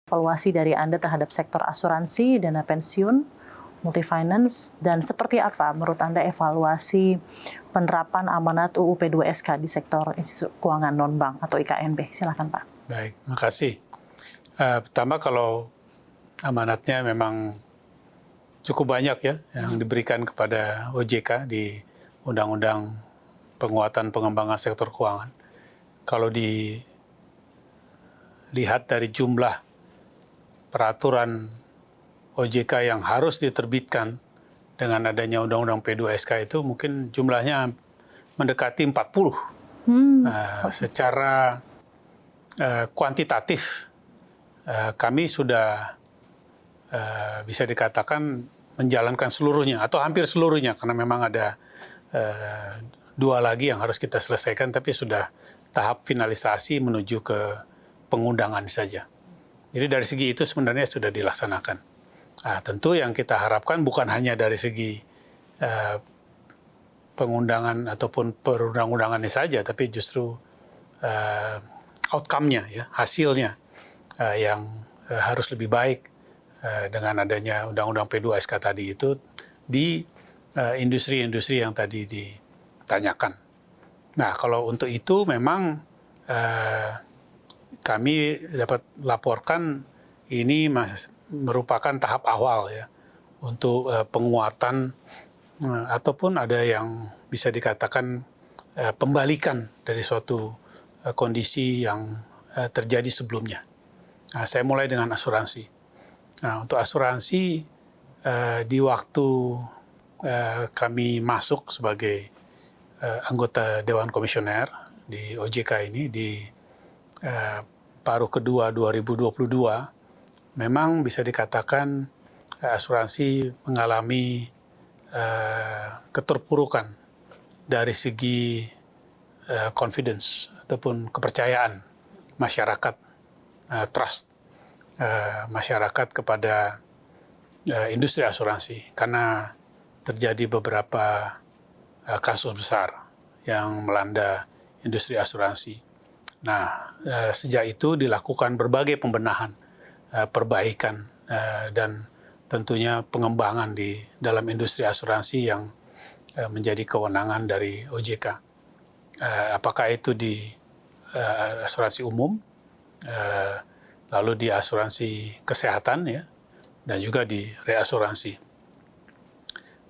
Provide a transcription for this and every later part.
Evaluasi dari Anda terhadap sektor asuransi, dana pensiun, multifinance, dan seperti apa menurut Anda evaluasi penerapan amanat UU P2SK di sektor institusi keuangan non-bank atau IKNB? Silakan Pak. Baik, makasih. Pertama, kalau amanatnya memang cukup banyak ya yang diberikan kepada OJK di Undang-Undang Penguatan Pengembangan Sektor Keuangan. Kalau dilihat dari jumlah peraturan OJK yang harus diterbitkan dengan adanya Undang-Undang P2SK itu mungkin jumlahnya mendekati 40. Secara kuantitatif kami sudah bisa dikatakan menjalankan seluruhnya atau hampir seluruhnya, karena memang ada 2 lagi yang harus kita selesaikan, tapi sudah tahap finalisasi menuju ke pengundangan saja. Jadi dari segi itu sebenarnya sudah dilaksanakan. Tentu yang kita harapkan bukan hanya dari segi pengundangan ataupun perundang-undangannya saja, tapi justru outcome-nya, ya, hasilnya yang harus lebih baik dengan adanya Undang-Undang P2SK tadi itu di industri-industri yang tadi ditanyakan. Nah, kalau untuk itu memang kami dapat laporkan ini merupakan tahap awal ya untuk penguatan ataupun ada yang bisa dikatakan pembalikan dari suatu kondisi yang terjadi sebelumnya. Saya mulai dengan asuransi. Untuk asuransi di waktu kami masuk sebagai anggota Dewan Komisioner di OJK ini di paruh kedua 2022, memang bisa dikatakan asuransi mengalami keterpurukan dari segi confidence ataupun kepercayaan masyarakat, trust masyarakat kepada industri asuransi, karena terjadi beberapa kasus besar yang melanda industri asuransi. Nah, sejak itu dilakukan berbagai pembenahan, perbaikan, dan tentunya pengembangan di dalam industri asuransi yang menjadi kewenangan dari OJK. Apakah itu di asuransi umum, lalu di asuransi kesehatan, ya, dan juga di reasuransi.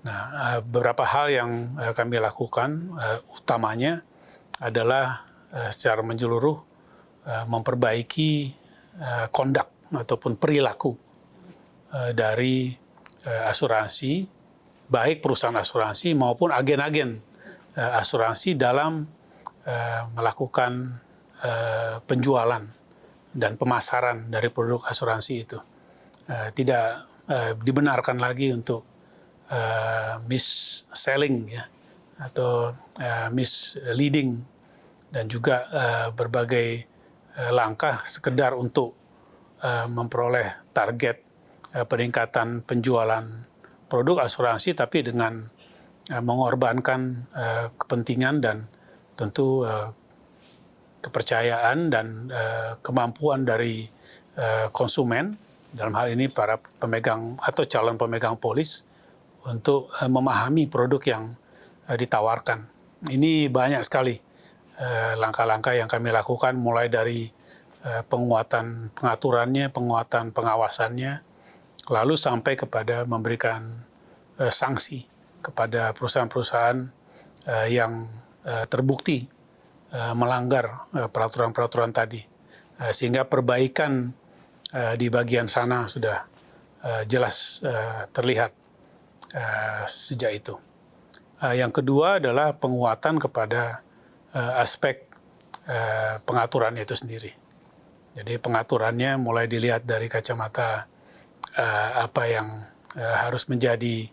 Nah, beberapa hal yang kami lakukan, utamanya adalah secara menyeluruh memperbaiki conduct ataupun perilaku dari asuransi, baik perusahaan asuransi maupun agen-agen asuransi dalam melakukan penjualan dan pemasaran dari produk asuransi itu. Tidak dibenarkan lagi untuk mis-selling, ya, atau misleading, dan juga berbagai langkah sekedar untuk memperoleh target peningkatan penjualan produk asuransi, tapi dengan mengorbankan kepentingan dan tentu kepercayaan dan kemampuan dari konsumen, dalam hal ini para pemegang atau calon pemegang polis, untuk memahami produk yang ditawarkan. Ini banyak sekali langkah-langkah yang kami lakukan, mulai dari penguatan pengaturannya, penguatan pengawasannya, lalu sampai kepada memberikan sanksi kepada perusahaan-perusahaan yang terbukti melanggar peraturan-peraturan tadi. Sehingga perbaikan di bagian sana sudah jelas terlihat sejak itu. Yang kedua adalah penguatan kepada aspek pengaturannya itu sendiri. Jadi pengaturannya mulai dilihat dari kacamata apa yang harus menjadi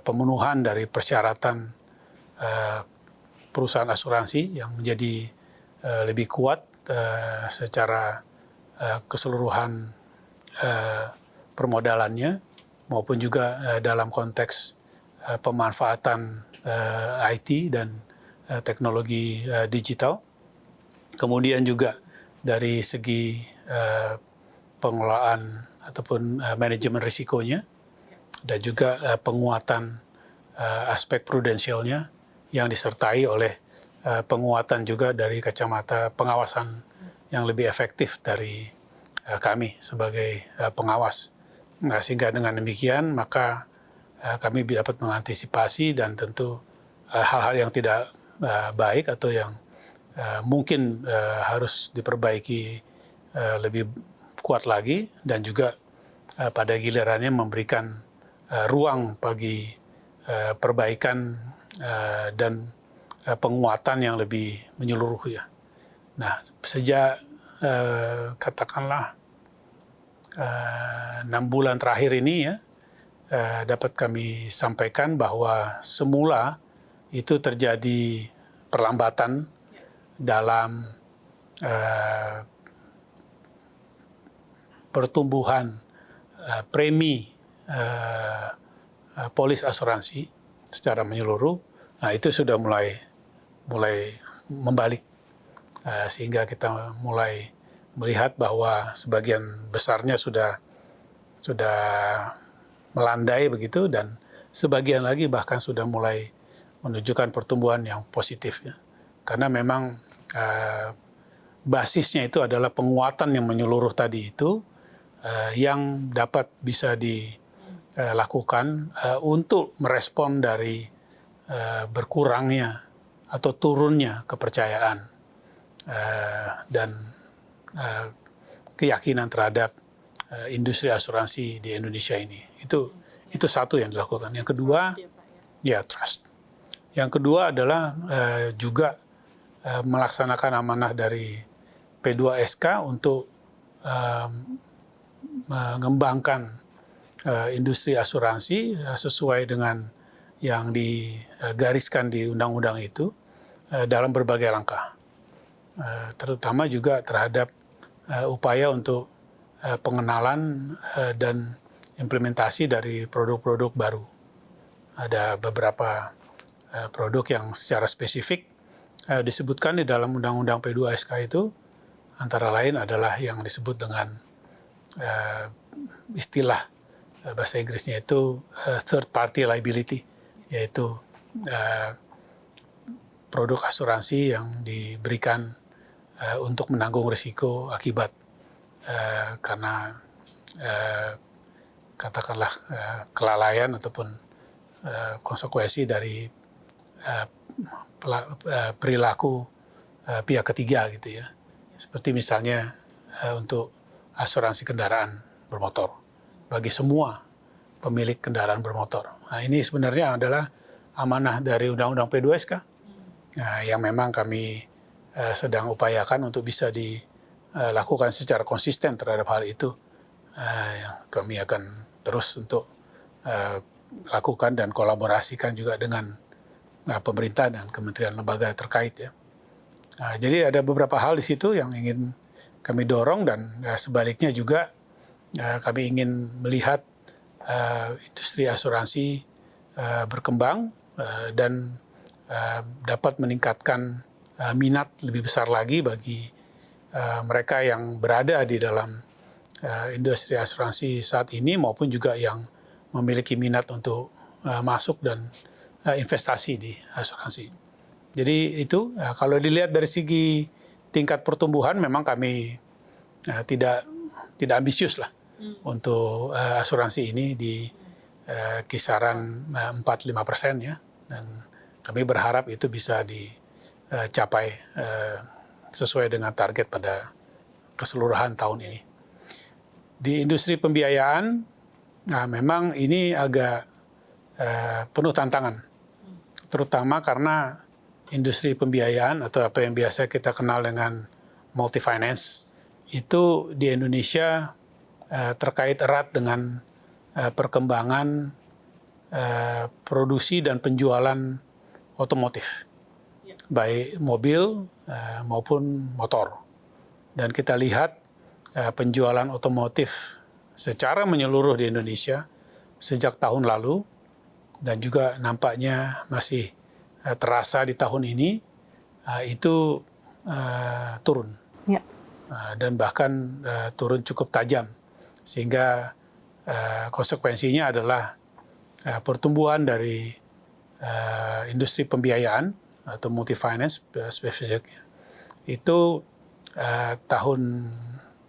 pemenuhan dari persyaratan perusahaan asuransi yang menjadi lebih kuat secara keseluruhan permodalannya, maupun juga dalam konteks pemanfaatan IT dan teknologi digital. Kemudian juga dari segi pengelolaan ataupun manajemen risikonya, dan juga penguatan aspek prudensialnya yang disertai oleh penguatan juga dari kacamata pengawasan yang lebih efektif dari kami sebagai pengawas. Nah, sehingga dengan demikian maka kami dapat mengantisipasi dan tentu hal-hal yang tidak baik atau yang mungkin harus diperbaiki lebih kuat lagi, dan juga pada gilirannya memberikan ruang bagi perbaikan dan penguatan yang lebih menyeluruh ya. Nah, sejak katakanlah 6 bulan terakhir ini ya, dapat kami sampaikan bahwa semula itu terjadi perlambatan dalam pertumbuhan premi polis asuransi secara menyeluruh. Nah, itu sudah mulai membalik, sehingga kita mulai melihat bahwa sebagian besarnya sudah melandai begitu, dan sebagian lagi bahkan sudah mulai menunjukkan pertumbuhan yang positif ya. Karena memang basisnya itu adalah penguatan yang menyeluruh tadi itu, yang dapat bisa dilakukan untuk merespon dari berkurangnya atau turunnya kepercayaan dan keyakinan terhadap industri asuransi di Indonesia ini. Itu satu yang dilakukan. Yang kedua, trust. Yang kedua adalah juga melaksanakan amanah dari P2SK untuk mengembangkan industri asuransi sesuai dengan yang digariskan di undang-undang itu dalam berbagai langkah, terutama juga terhadap upaya untuk pengenalan dan implementasi dari produk-produk baru. Ada beberapa produk yang secara spesifik disebutkan di dalam Undang-Undang P2SK itu, antara lain adalah yang disebut dengan istilah bahasa Inggrisnya itu third party liability, yaitu produk asuransi yang diberikan untuk menanggung risiko akibat karena katakanlah kelalaian ataupun konsekuensi dari perilaku pihak ketiga gitu ya. Seperti misalnya untuk asuransi kendaraan bermotor bagi semua pemilik kendaraan bermotor. Nah, ini sebenarnya adalah amanah dari Undang-Undang P2SK yang memang kami sedang upayakan untuk bisa dilakukan secara konsisten terhadap hal itu. Kami akan terus untuk lakukan dan kolaborasikan juga dengan pemerintah dan kementerian lembaga terkait ya. Jadi ada beberapa hal di situ yang ingin kami dorong, dan sebaliknya juga kami ingin melihat industri asuransi berkembang dan dapat meningkatkan minat lebih besar lagi bagi mereka yang berada di dalam industri asuransi saat ini, maupun juga yang memiliki minat untuk masuk dan investasi di asuransi. Jadi itu kalau dilihat dari segi tingkat pertumbuhan, memang kami tidak ambisius lah untuk asuransi ini di kisaran 4-5% ya, dan kami berharap itu bisa dicapai sesuai dengan target pada keseluruhan tahun ini. Di industri pembiayaan, memang ini agak penuh tantangan, terutama karena industri pembiayaan atau apa yang biasa kita kenal dengan multi finance itu di Indonesia terkait erat dengan perkembangan produksi dan penjualan otomotif, baik mobil maupun motor. Dan kita lihat penjualan otomotif secara menyeluruh di Indonesia sejak tahun lalu, dan juga nampaknya masih terasa di tahun ini, itu turun. Ya. dan bahkan turun cukup tajam, sehingga konsekuensinya adalah pertumbuhan dari industri pembiayaan atau multi finance spesifiknya itu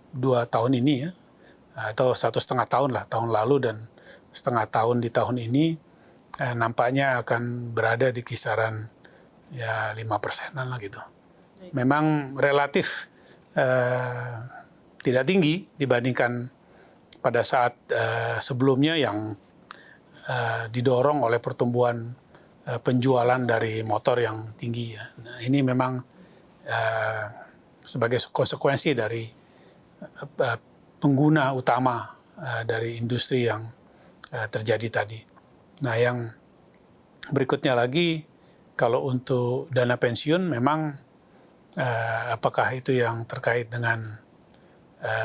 dua tahun ini ya, atau 1,5 tahun lah, tahun lalu dan setengah tahun di tahun ini nampaknya akan berada di kisaran ya 5%-an lah gitu. Memang relatif tidak tinggi dibandingkan pada saat sebelumnya yang didorong oleh pertumbuhan penjualan dari motor yang tinggi ya. Nah, ini memang sebagai konsekuensi dari pengguna utama dari industri yang terjadi tadi. Nah, yang berikutnya lagi, kalau untuk dana pensiun memang apakah itu yang terkait dengan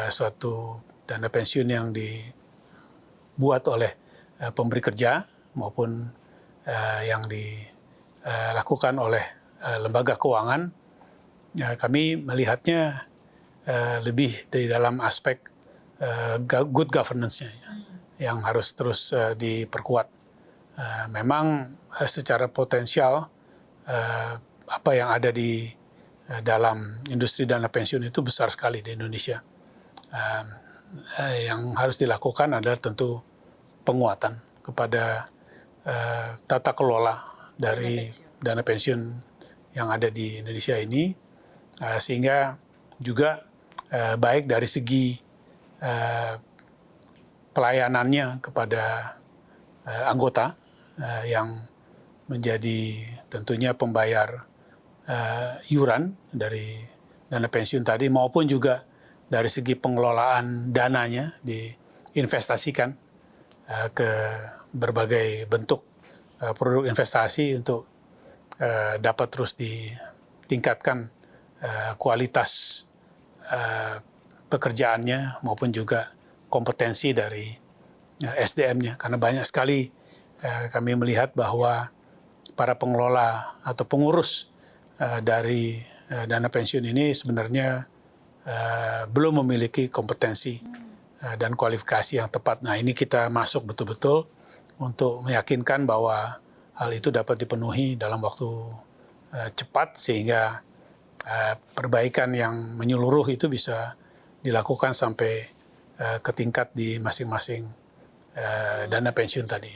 suatu dana pensiun yang dibuat oleh pemberi kerja maupun yang dilakukan oleh lembaga keuangan, kami melihatnya lebih di dalam aspek good governance-nya yang harus terus diperkuat. Memang secara potensial apa yang ada di dalam industri dana pensiun itu besar sekali di Indonesia. Yang harus dilakukan adalah tentu penguatan kepada tata kelola dari dana pensiun yang ada di Indonesia ini, sehingga juga baik dari segi pelayanannya kepada anggota yang menjadi tentunya pembayar iuran dari dana pensiun tadi, maupun juga dari segi pengelolaan dananya diinvestasikan ke berbagai bentuk produk investasi untuk dapat terus ditingkatkan kualitas pekerjaannya maupun juga kompetensi dari SDM-nya. Karena banyak sekali kami melihat bahwa para pengelola atau pengurus dari dana pensiun ini sebenarnya belum memiliki kompetensi dan kualifikasi yang tepat. Nah, ini kita masuk betul-betul untuk meyakinkan bahwa hal itu dapat dipenuhi dalam waktu cepat, sehingga perbaikan yang menyeluruh itu bisa dilakukan sampai ke tingkat di masing-masing dana pensiun tadi.